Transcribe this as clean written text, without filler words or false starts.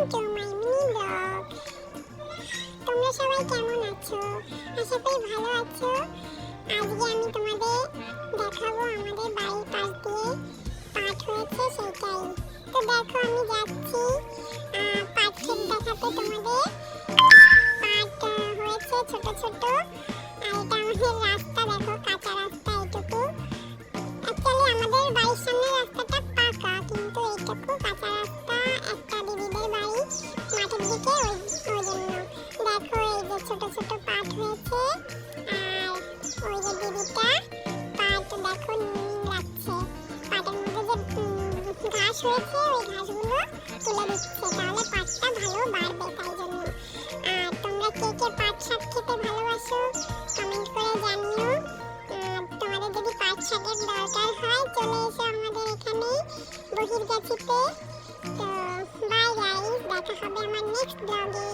To my mini blog. তোমরা সবাই কেমন আছো? আশা করি ভালো আছো। আজকে আমি তোমাদের দেখাবো আমাদের বাড়ির পাশ দিয়ে পাট হয়েছে সেটাই। তো দেখো আমি যাচ্ছি পাট ক্ষেত দেখাতে তোমাদের। পাট হয়েছে ছোট ছোট, আর এটা আমাদের রাস্তা, দেখো কাঁচা রাস্তা এটুকু। অ্যাকচুয়ালি আমাদের বাড়ির সামনে রাস্তাটা পাকা, কিন্তু এইটুকু কাঁচা রাস্তা একটা দিদিদের বাড়ি মাঠের দিকে, ওই জন্য দেখো এই যে ছোট ছোট পাট হয়েছে। আর ওই যে দিদিটা পাট দেখো নীল লাগছে, পাটের মধ্যে যে ঘাস হয়েছে ওই ঘাসগুলো তুলে দিচ্ছে, তাহলে পাটটা ভালো বাড়বে তাই জন্য। আর তোমরা কে কে পাট শাক খেতে ভালোবাসো কমেন্ট করে জানিও। তোমাদের যদি পাট শাকের দরকার হয় চলে এসো আমাদের এখানে বহিরগাছিতে। তো বাই গাইস, দেখা হবে আমার নেক্সট ব্লগে।